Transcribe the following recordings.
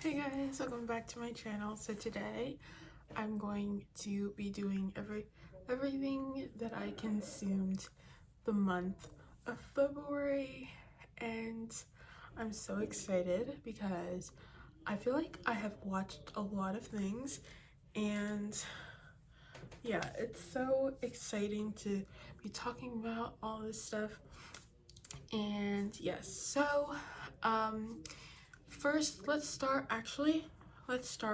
Hey guys, welcome back to my channel. So today I'm going to be doing everything that I consumed the month of February, and I'm so excited because I feel like I have watched a lot of things, and yeah, it's so exciting to be talking about all this stuff. And yes, so first, let's start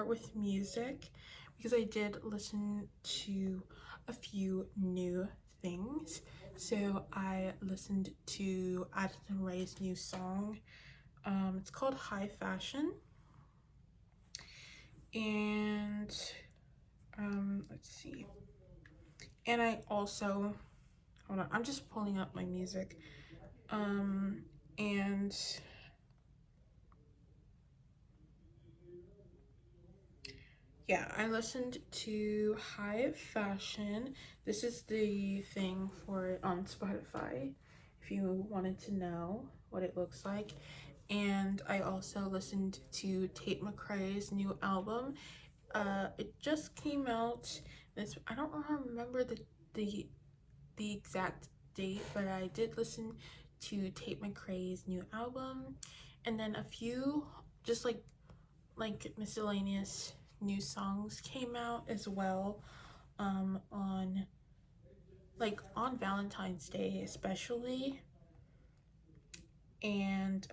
with music because I did listen to a few new things. So I listened to Addison Rae's new song. It's called High Fashion. And let's see. And I also, hold on, I'm just pulling up my music. And yeah, I listened to High Fashion. This is the thing for it on Spotify if you wanted to know what it looks like. And I also listened to Tate McRae's new album. It just came out. I don't remember the the exact date, but I did listen to Tate McRae's new album, and then a few just like miscellaneous new songs came out as well, on Valentine's Day especially. And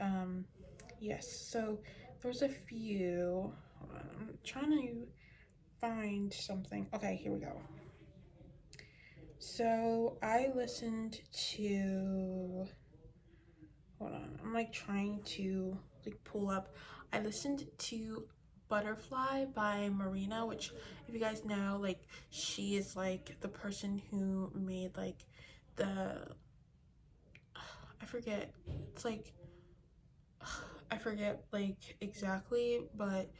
yes, so there's a few. Hold on, I'm trying to find something. Okay, here we go. So I listened to, hold on, I'm like trying to like pull up. I listened to Butterfly by Marina, which, if you guys know, like, she is like the person who made like the, I forget, it's like, I forget like exactly, but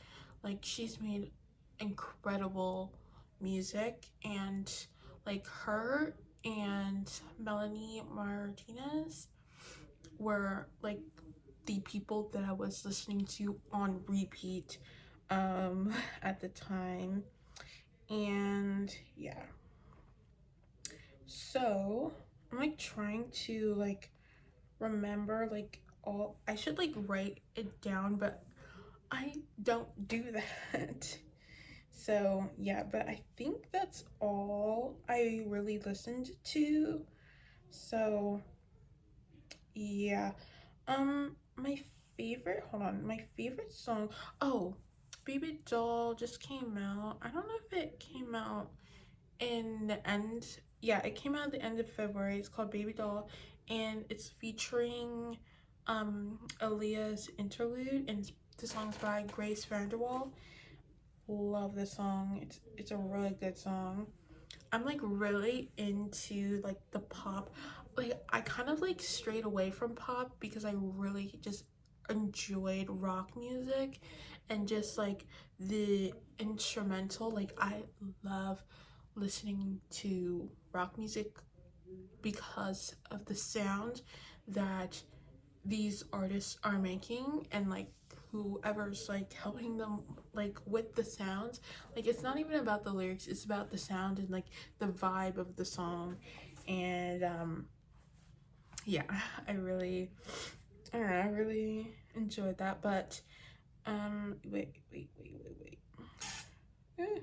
like she's made incredible music, and like her and Melanie Martinez were like the people that I was listening to on repeat at the time. And yeah, so I'm like trying to like remember like all, I should like write it down, but I don't do that. So yeah, but I think that's all I really listened to. So yeah. My favorite, hold on, my favorite song, oh, Baby Doll just came out. I don't know if it came out in the end. Yeah, it came out at the end of February. It's called Baby Doll, and it's featuring Aaliyah's Interlude, and the song's by Grace Vanderwall. Love this song. It's a really good song. I'm like really into like the pop. Like, I kind of like strayed away from pop because I really just enjoyed rock music and just like the instrumental. Like, I love listening to rock music because of the sound that these artists are making, and like whoever's like helping them like with the sounds. Like, it's not even about the lyrics, it's about the sound and like the vibe of the song. And yeah, I really enjoyed that. But wait. Eh.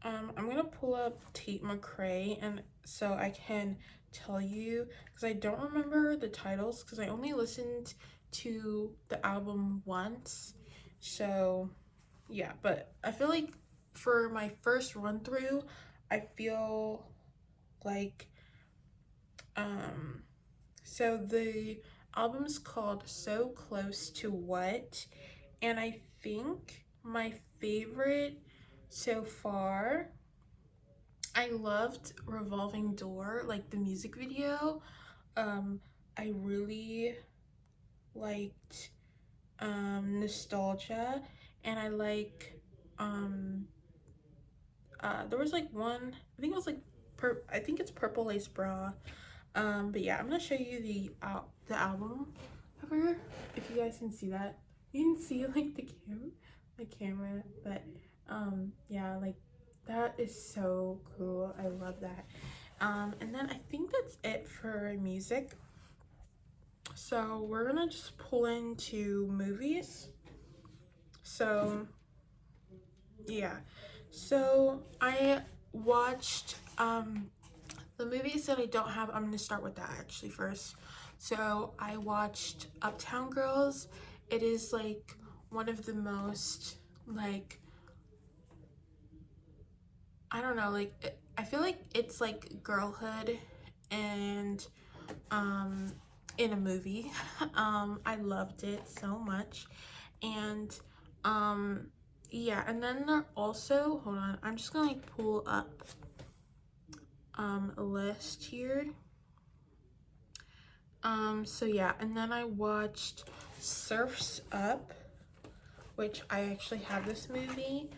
I'm gonna pull up Tate McRae, and so I can tell you, because I don't remember the titles because I only listened to the album once. So yeah, but I feel like for my first run through, I feel like um so the album's called So Close to What, and I think my favorite so far, I loved Revolving Door, like the music video. I really liked Nostalgia, and I like um there was like one, I think it was like I think it's Purple Lace Bra. But yeah, I'm gonna show you the album cover if you guys can see that. You can see like the camera, but yeah, like that is so cool. I love that. And then I think that's it for music. So we're gonna just pull into movies. So yeah, so I watched the movies that I don't have. I'm gonna start with that actually first. So I watched Uptown Girls. It is like one of the most like, I don't know, like I feel like it's like girlhood and um in a movie. I loved it so much. And um yeah, and then there also, hold on, I'm just gonna like pull up a list here. So yeah, and then I watched Surf's Up, which I actually have this movie.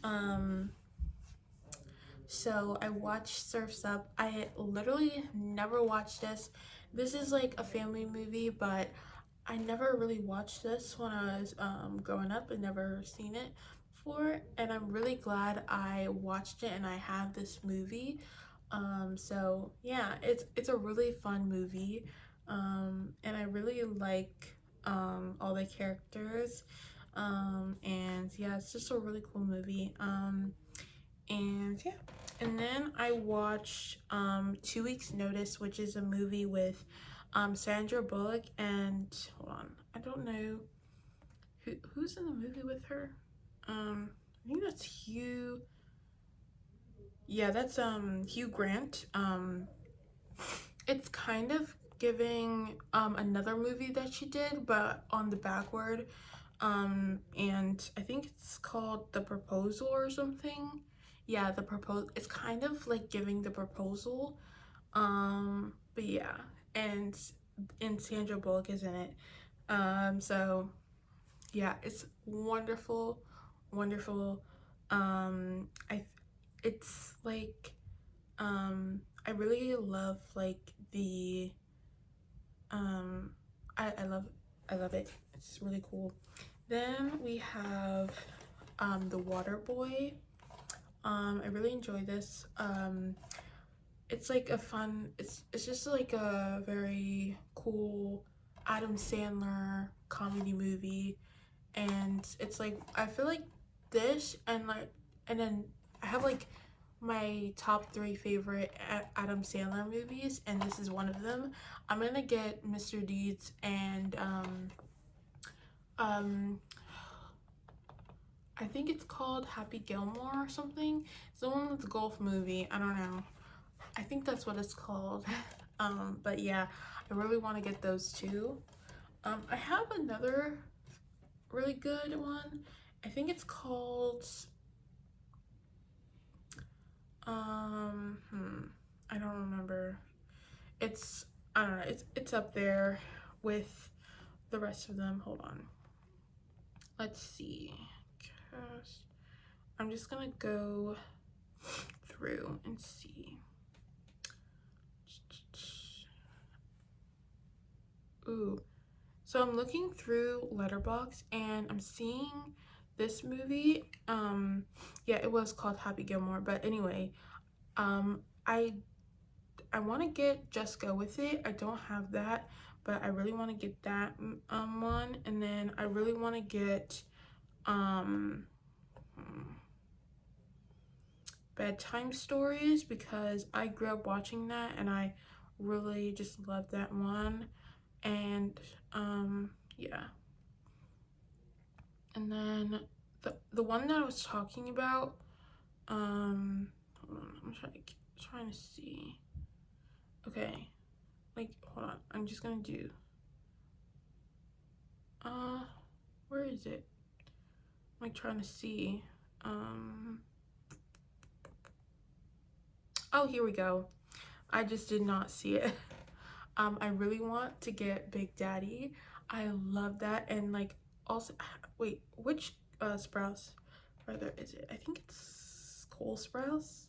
Um so I watched Surf's Up. I literally never watched this. This is like a family movie, but I never really watched this when I was growing up. I'd never seen it before, and I'm really glad I watched it and I have this movie. So yeah, it's a really fun movie, and I really like all the characters, and yeah, it's just a really cool movie. And yeah, and then I watched 2 Weeks Notice, which is a movie with Sandra Bullock and, hold on, I don't know who's in the movie with her. I think that's Hugh. Yeah, that's Hugh Grant. It's kind of giving another movie that she did, but on the backward. And I think it's called The Proposal or something. Yeah, the proposal. It's kind of like giving The Proposal. But yeah, and Sandra Bullock is in it. So yeah, it's wonderful, wonderful. I it's like I really love like the um I love it. It's really cool. Then we have The Water Boy. I really enjoy this. It's like a fun, it's just like a very cool Adam Sandler comedy movie, and it's like I feel like this and like, and then I have like my top three favorite Adam Sandler movies, and this is one of them. I'm gonna get Mr. Deeds and um I think it's called Happy Gilmore or something. It's the one with the golf movie. I don't know. I think that's what it's called. But yeah, I really want to get those two. I have another really good one. I think it's called I don't remember. It's, I don't know. It's up there with the rest of them. Hold on. Let's see. Cast. I'm just gonna go through and see. Ooh. So I'm looking through Letterboxd and I'm seeing this movie. Yeah, it was called Happy Gilmore, but anyway, um I I want to get Just Go With It. I don't have that, but I really want to get that one, and then I really want to get um Bedtime Stories because I grew up watching that and I really just love that one. And yeah, and then the one that I was talking about, hold on, I'm trying to see. Okay, like, hold on, I'm just gonna do where is it? I'm like trying to see. Oh, here we go. I just did not see it. I really want to get Big Daddy. I love that. And like, also, wait, which Sprouse brother is it? I think it's Cole Sprouse.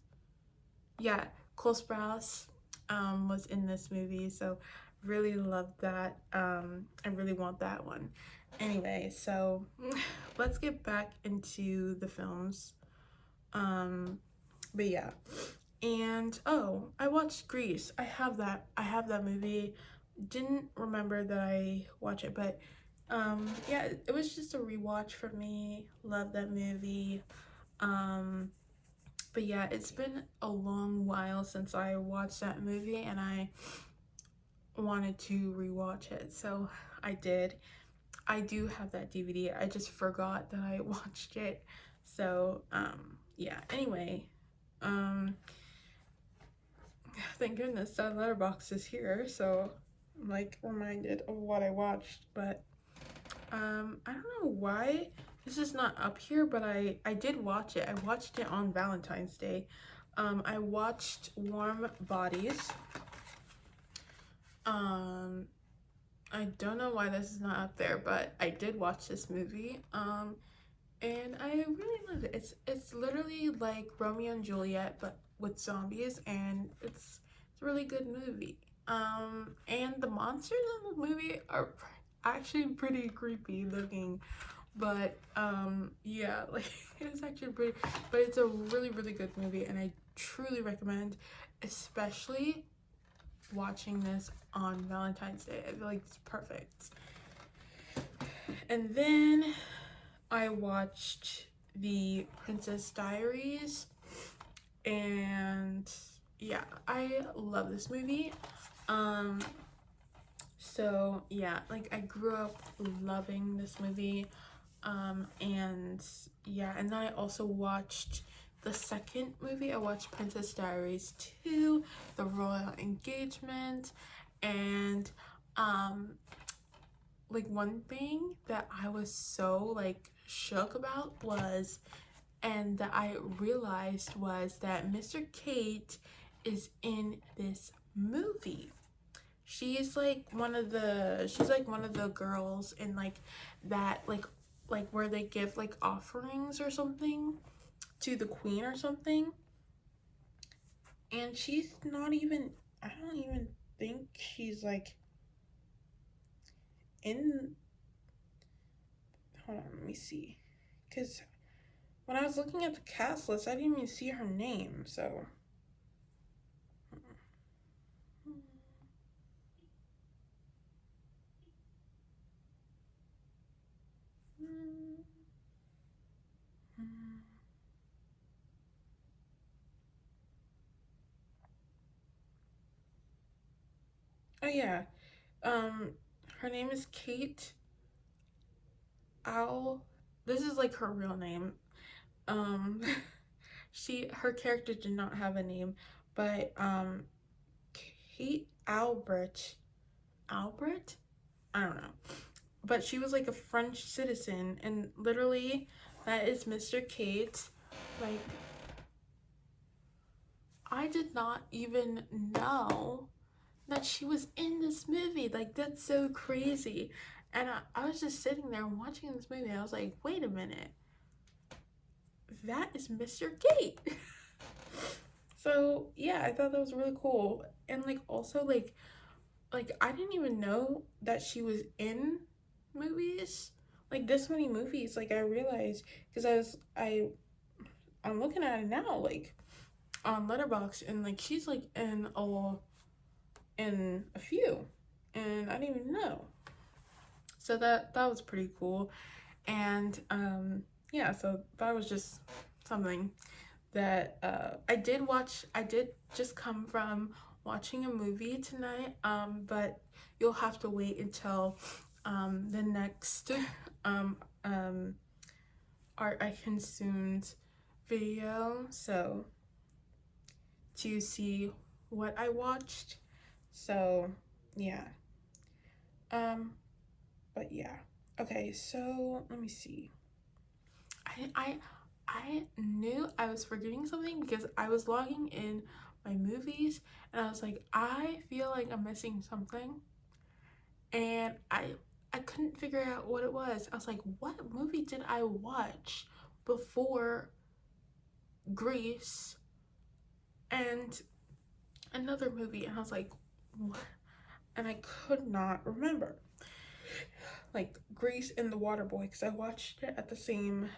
Yeah, Cole Sprouse was in this movie, so really love that. I really want that one. Anyway, so let's get back into the films. But yeah. And oh, I watched Grease. I have that movie. Didn't remember that I watched it, but yeah, it was just a rewatch for me. Love that movie. Um but yeah, it's been a long while since I watched that movie and I wanted to rewatch it. So I did. I do have that DVD. I just forgot that I watched it. So yeah, anyway, um thank goodness that letterbox is here, so I'm like reminded of what I watched. But I don't know why this is not up here, but I did watch it. I watched it on Valentine's Day. I watched Warm Bodies. I don't know why this is not up there, but I did watch this movie. And I really love it. It's literally like Romeo and Juliet, but with zombies, and it's a really good movie. And the monsters in the movie are actually pretty creepy looking, but yeah, like it's actually pretty. But it's a really good movie, and I truly recommend, especially watching this on Valentine's Day. I feel like it's perfect. And then I watched The Princess Diaries, and yeah, I love this movie. Um, so yeah, like I grew up loving this movie. And yeah, and then I also watched the second movie. I watched Princess Diaries 2, The Royal Engagement, and like one thing that I was so like shook about was, and that I realized was that Mr. Kate is in this movie. She's like one of the girls in like that like where they give like offerings or something to the queen or something. And she's not even, I don't even think she's like in, hold on, let me see. Cuz when I was looking at the cast list, I didn't even see her name, so oh yeah. Um her name is Kate Owl. This is like her real name. Um her character did not have a name, but Kate Albert? I don't know. But she was like a French citizen, and literally that is Mr. Kate. Like, I did not even know that she was in this movie. Like, that's so crazy. And I was just sitting there watching this movie. I was like, wait a minute. That is Mr. Kate. So, yeah, I thought that was really cool. And, like, also, like I didn't even know that she was in movies. Like, this many movies. Like, I realized, because I'm looking at it now, like, on Letterboxd, and, like, she's, like, in a few. And I didn't even know. So that was pretty cool. And yeah, so that was just something that I did watch. I did just come from watching a movie tonight, but you'll have to wait until the next um, um, art I consumed video, so to see what I watched. So yeah, um, but yeah. Okay, so let me see. I knew I was forgetting something because I was logging in my movies and I was like, I feel like I'm missing something, and I couldn't figure out what it was. I was like, what movie did I watch before Grease and another movie? And I was like, what? And I could not remember. like Grace and the Waterboy, because I watched it at the same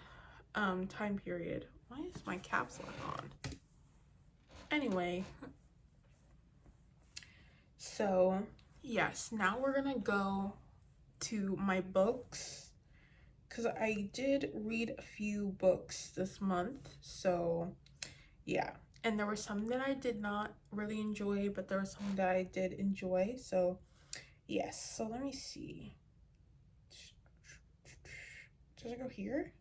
time period. Why is my caps lock on? Anyway, so yes, now we're gonna go to my books, because I did read a few books this month. So yeah, and there were some that I did not really enjoy, but there were some that I did enjoy. So yes, so let me see. Does it go here?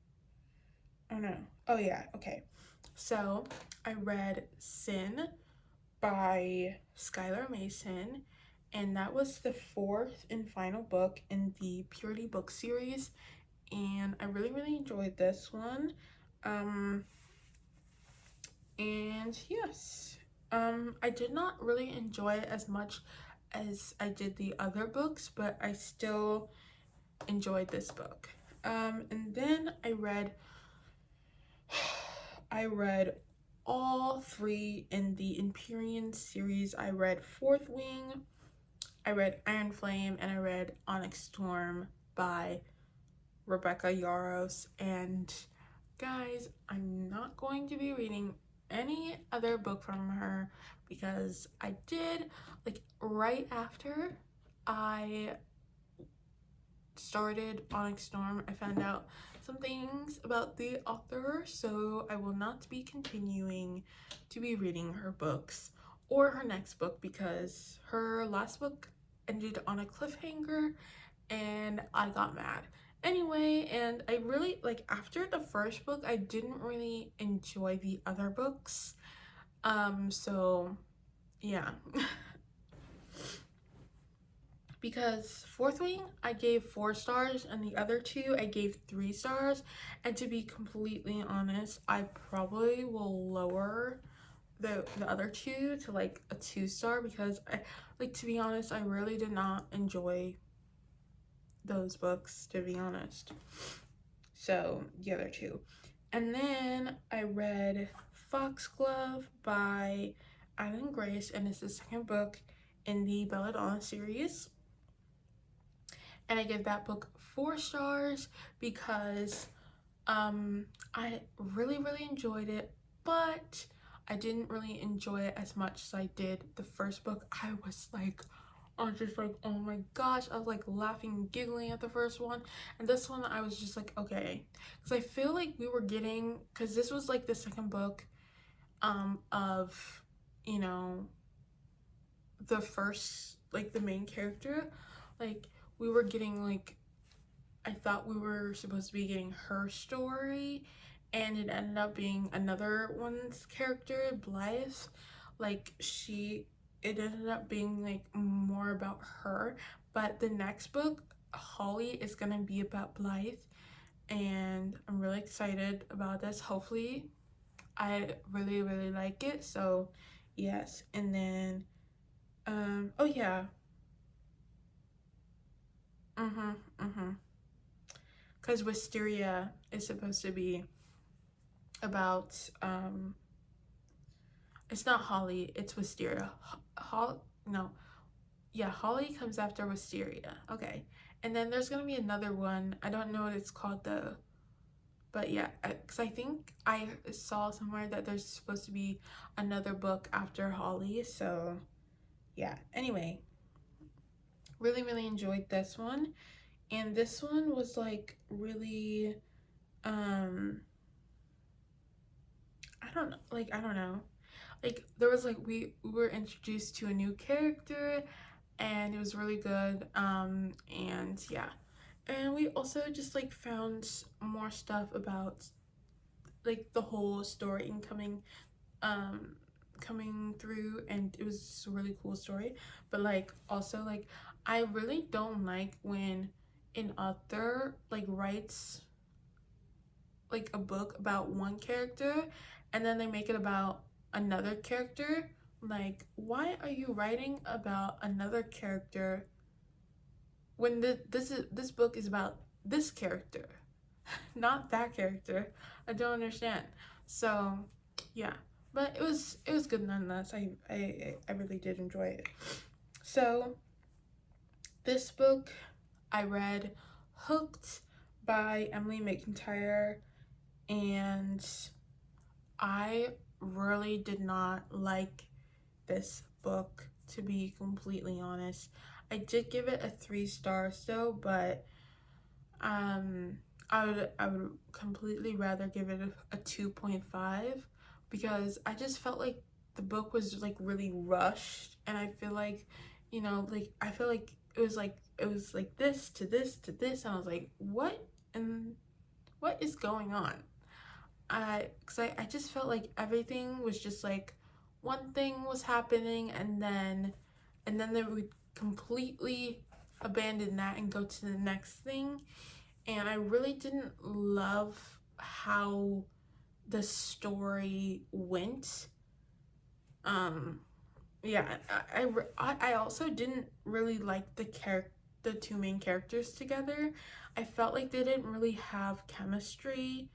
Oh no. Oh yeah, okay. So I read Sin by Skylar Mason, and that was the fourth and final book in the Purity book series, and I really enjoyed this one. And yes, I did not really enjoy it as much as I did the other books, but I still enjoyed this book. And then I read all three in the Empyrean series. I read Fourth Wing, I read Iron Flame, and I read Onyx Storm by Rebecca Yarros. And guys, I'm not going to be reading any other book from her, because I did, like, right after I started Onyx Storm, I found out some things about the author, so I will not be continuing to be reading her books or her next book, because her last book ended on a cliffhanger and I got mad. Anyway, and I really, like, after the first book, I didn't really enjoy the other books. So yeah. Because Fourth Wing I gave 4 stars and the other two I gave 3 stars, and to be completely honest, I probably will lower the other two to like a 2-star, because I, like, to be honest, I really did not enjoy those books, to be honest. So the other two. And then I read Foxglove by Alan Grace, and it's the second book in the Belladonna series. And I give that book 4 stars because I really enjoyed it, but I didn't really enjoy it as much as I did the first book. I was just like, oh my gosh, I was like laughing and giggling at the first one, and this one I was just like, okay, because I feel like we were getting, because this was like the second book of, you know, the first, like, the main character, like, we were getting, like, I thought we were supposed to be getting her story, and it ended up being another one's character, Blythe. Like, it ended up being like more about her, but the next book, Holly, is gonna be about Blythe, and I'm really excited about this. Hopefully I really like it. So yes. And then oh yeah, because Wisteria is supposed to be about it's not Holly, it's Wisteria. No, yeah, Holly comes after Wisteria. Okay, and then there's gonna be another one. I don't know what it's called though, but yeah, because I think I saw somewhere that there's supposed to be another book after Holly. So yeah, anyway, really enjoyed this one, and this one was like really I don't know, like, there was like, we were introduced to a new character, and it was really good. And yeah, and we also just like found more stuff about like the whole story and coming through, and it was just a really cool story. But like, also, like, I really don't like when an author like writes like a book about one character and then they make it about another character. Like, why are you writing about another character when this book is about this character, not that character? I don't understand. So yeah, but it was good nonetheless. I really did enjoy it. So this book I read Hooked by Emily McIntyre, and I really did not like this book, to be completely honest. I did give it a 3 star still, but um I would completely rather give it a 2.5, because I just felt like the book was like really rushed, and I feel like, like I feel like it was like this to this to this, and I was like, what and what is going on? I just felt like everything was just like one thing was happening, and then they would completely abandon that and go to the next thing, and I really didn't love how the story went. Um, yeah, I also didn't really like the two main characters together. I felt like they didn't really have chemistry,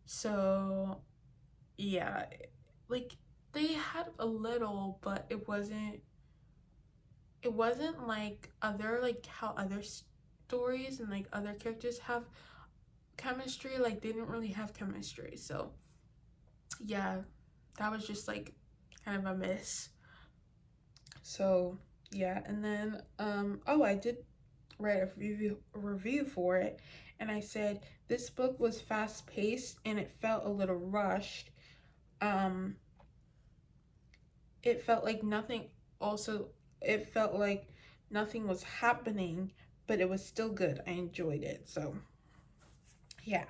so yeah, like they had a little, but it wasn't like other like how other stories and like other characters have chemistry. Like they didn't really have chemistry, so yeah, that was just like kind of a miss. So yeah, and then oh, I did write a review for it, and I said this book was fast paced and it felt a little rushed. um it felt like nothing also it felt like nothing was happening, but it was still good. I enjoyed it. So yeah.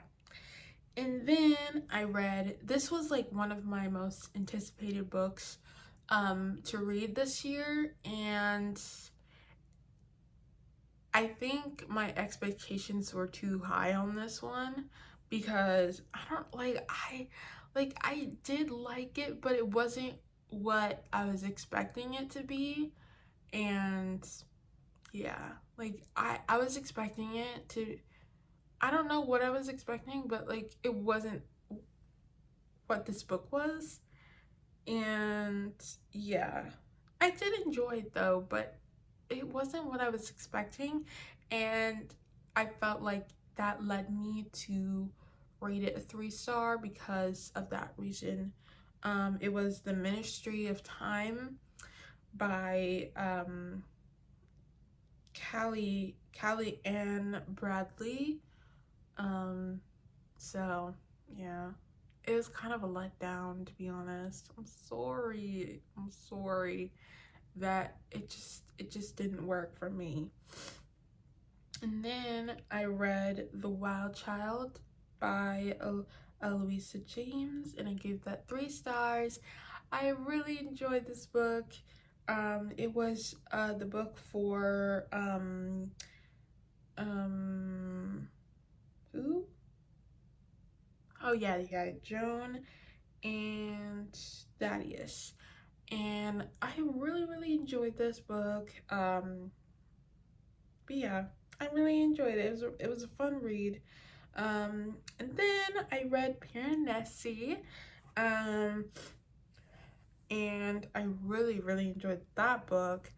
And then I read, this was like one of my most anticipated books to read this year, and I think my expectations were too high on this one, because I don't I did like it, but it wasn't what I was expecting it to be. And yeah, like I was expecting it to, I don't know what I was expecting, but like it wasn't what this book was. And yeah, I did enjoy it though, but it wasn't what I was expecting, and I felt like that led me to rate it a 3 star because of that reason. It was The Ministry of Time by Callie Ann Bradley. Um, so yeah, it was kind of a letdown, to be honest. I'm sorry. I'm sorry that it just didn't work for me. And then I read The Wild Child by Eloisa James, and I gave that 3 stars. I really enjoyed this book. It was the book for who? Oh yeah, Joan and Thaddeus. And I really, really enjoyed this book. But yeah, I really enjoyed it. It was a fun read. And then I read Piranesi, um, and I really, really enjoyed that book.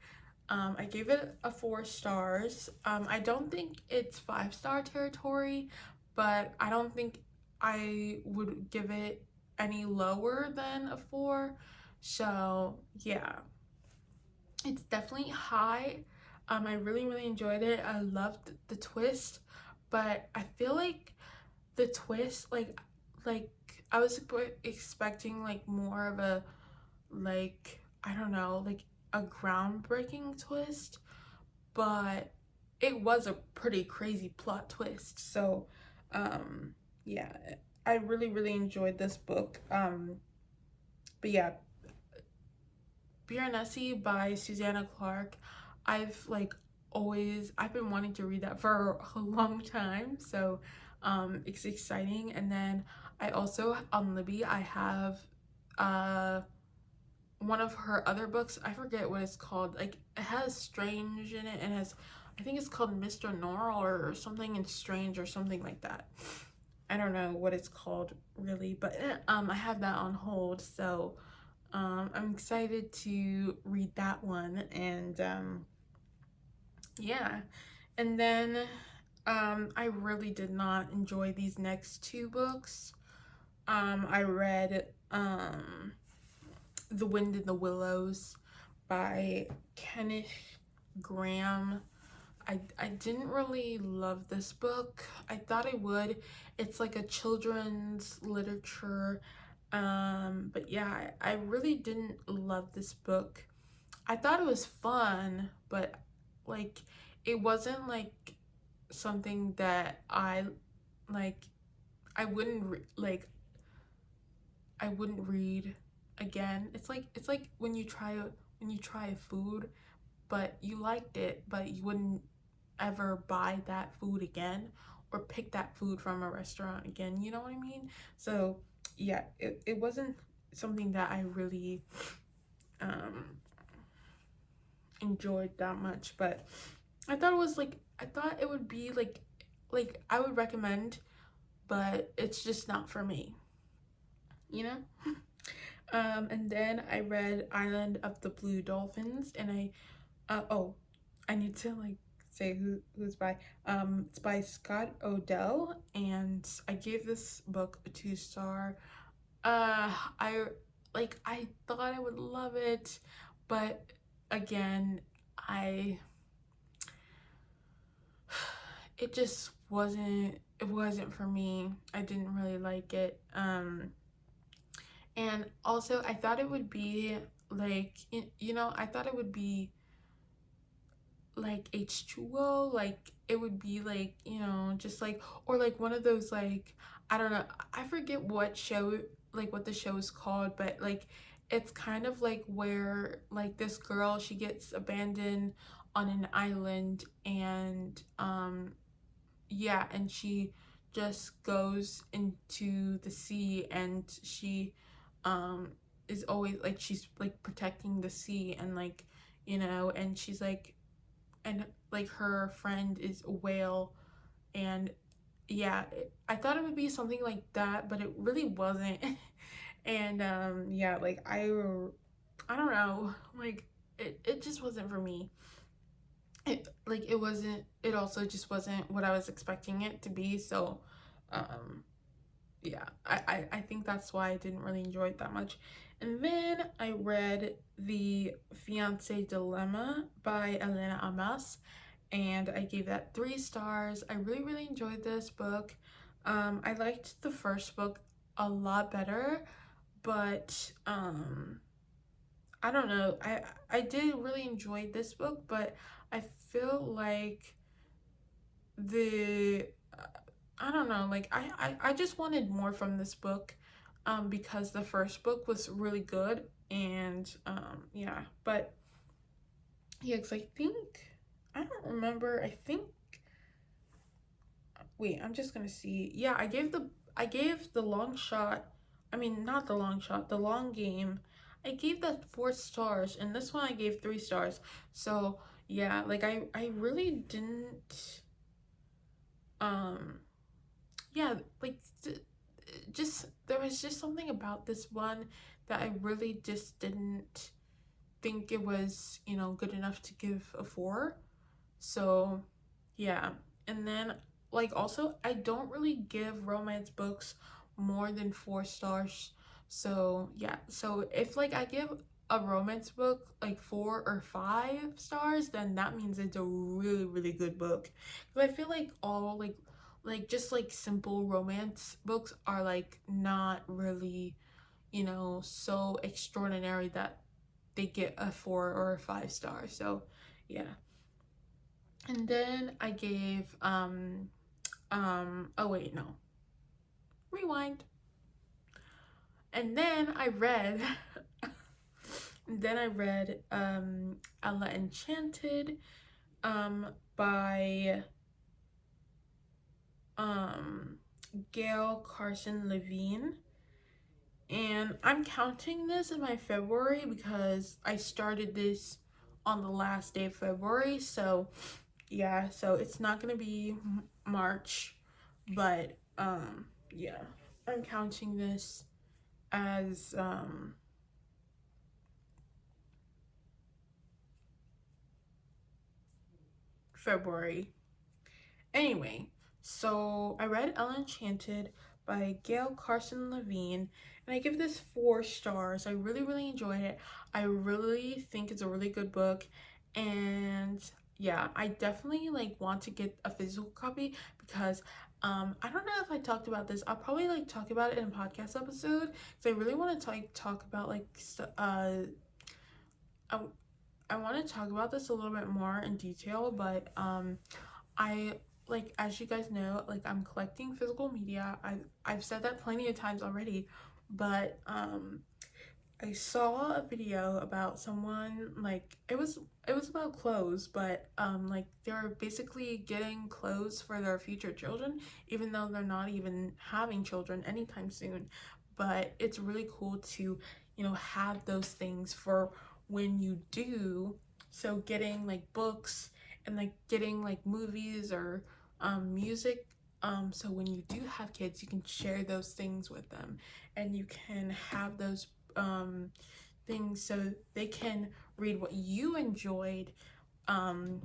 I gave it a 4 stars. I don't think it's 5 star territory, but I don't think I would give it any lower than a 4. So yeah, it's definitely high. I really, really enjoyed it. I loved the twist, but I feel like the twist, like I was expecting like more of a, like, I don't know, like a groundbreaking twist, but it was a pretty crazy plot twist. So, yeah, I really, really enjoyed this book. But yeah, Piranesi by Susanna Clark. I've been wanting to read that for a long time, so it's exciting. And then I also, on Libby, I have uh one of her other books. I forget what it's called. Like it has Strange in it, and has, I think it's called Mr. Norrell or something, and Strange or something like that. I don't know what it's called really, but I have that on hold, so I'm excited to read that one. And yeah, and then I really did not enjoy these next two books. I read The Wind in the Willows by Kenneth Grahame. I didn't really love this book. I thought I would. It's like a children's literature. But yeah, I really didn't love this book. I thought it was fun, but like it wasn't like something that like I wouldn't I wouldn't read again. It's like when you try a food but you liked it, but you wouldn't ever buy that food again or pick that food from a restaurant again, you know what I mean? So yeah, it wasn't something that I really um enjoyed that much, but I thought it would be like I would recommend, but it's just not for me, you know? And then I read Island of the Blue Dolphins, and oh, I need to like say who's by. It's by Scott Odell, and I gave this book a 2 star. I I thought I would love it, but again, I it just wasn't for me. I didn't really like it. And also I thought it would be like I thought it would be like H2O, like it would be like, just like, or like one of those, like, I don't know, I forget what show, like what the show is called, but like it's kind of like where like this girl, she gets abandoned on an island, and yeah, and she just goes into the sea, and she um is always like, she's like protecting the sea, and like, and she's like, and like her friend is a whale, and yeah, I thought it would be something like that, but it really wasn't. And yeah, like I don't know, like it just wasn't for me. It also just wasn't what I was expecting it to be. So um yeah, I think that's why I didn't really enjoy it that much. And then I read The Fiancé Dilemma by Elena Amas, and I gave that 3 stars. I really, really enjoyed this book. I liked the first book a lot better, but I don't know. I did really enjoy this book, but I feel like the I don't know, like I just wanted more from this book, because the first book was really good, and yeah, but yeah, because I think, I don't remember, I think, wait, I'm just gonna see. Yeah, I gave the long shot, I mean, not the long shot, the long game, I gave that 4 stars, and this one I gave 3 stars. So yeah, like I really didn't um yeah, like just there was just something about this one that I really just didn't think it was, good enough to give a 4. So yeah. And then, like, also, I don't really give romance books more than 4 stars. So yeah, so if like I give a romance book like 4 or 5 stars, then that means it's a really, really good book. Because I feel like all like just like simple romance books are like not really, so extraordinary that they get a 4 or 5 star. So yeah. And then I gave oh wait, no. Rewind. And then I read Ella Enchanted by Gail Carson Levine. And I'm counting this in my February because I started this on the last day of February. So yeah, so it's not gonna be March, but yeah, I'm counting this as February. Anyway, so I read Ella Enchanted by Gail Carson Levine, and I give this 4 stars. I really, really enjoyed it. I really think it's a really good book, and yeah, I definitely like want to get a physical copy because I don't know if I talked about this. I'll probably like talk about it in a podcast episode because I really want to talk about like I, I want to talk about this a little bit more in detail, but I like, as you guys know, like I'm collecting physical media. I've said that plenty of times already, but I saw a video about someone, like it was about clothes, but like they were basically getting clothes for their future children even though they're not even having children anytime soon. But it's really cool to, have those things for when you do. So getting like books and like getting like movies or music, so when you do have kids you can share those things with them, and you can have those things so they can read what you enjoyed, um,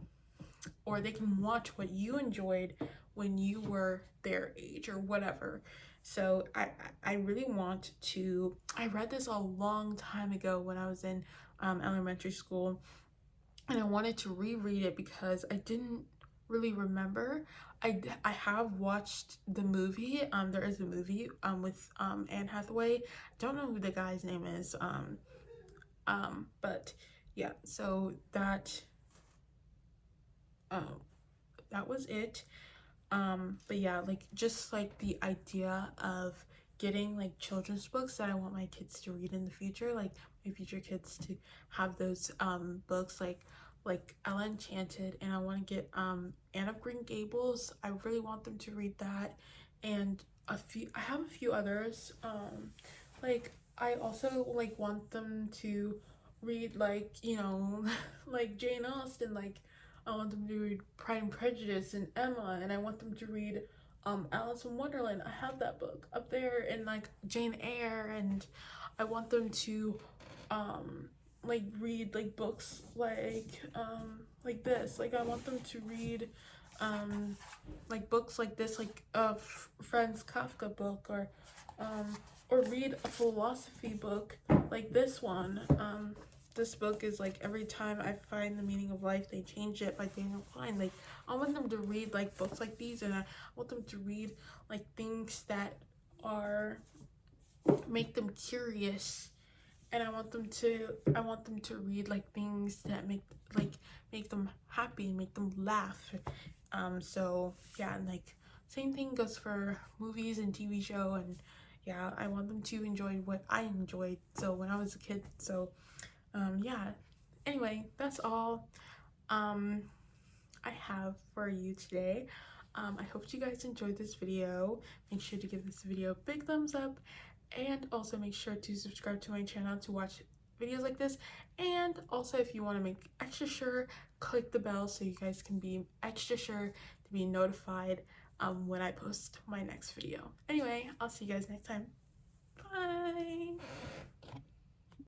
or they can watch what you enjoyed when you were their age or whatever. So I really want to. I read this a long time ago when I was in elementary school, and I wanted to reread it because I didn't really remember. I have watched the movie. There is a movie with Anne Hathaway. Don't know who the guy's name is. But yeah. So um that was it. But yeah, like just like the idea of getting like children's books that I want my kids to read in the future, like my future kids to have those books like Ella Enchanted, and I want to get Anne of Green Gables. I really want them to read that, and I have a few others. Like I also like want them to read, like, like Jane Austen. Like I want them to read Pride and Prejudice and Emma, and I want them to read Alice in Wonderland. I have that book up there, and like Jane Eyre, and I want them to like read like books like this. Like I want them to read like books like this, like a Franz Kafka book, or read a philosophy book like this one. This book is like Every Time I Find the Meaning of Life They Change It by Daniel Klein. Like I want them to read like books like these, and I want them to read like things that are make them curious, and I want them to read like things that make them happy, make them laugh. So yeah, and like same thing goes for movies and TV show, and yeah, I want them to enjoy what I enjoyed so when I was a kid. So yeah, anyway, that's all I have for you today. I hope you guys enjoyed this video. Make sure to give this video a big thumbs up, and also make sure to subscribe to my channel to watch videos like this. And also, if you want to make extra sure, click the bell so you guys can be extra sure to be notified when I post my next video. Anyway, I'll see you guys next time. Bye!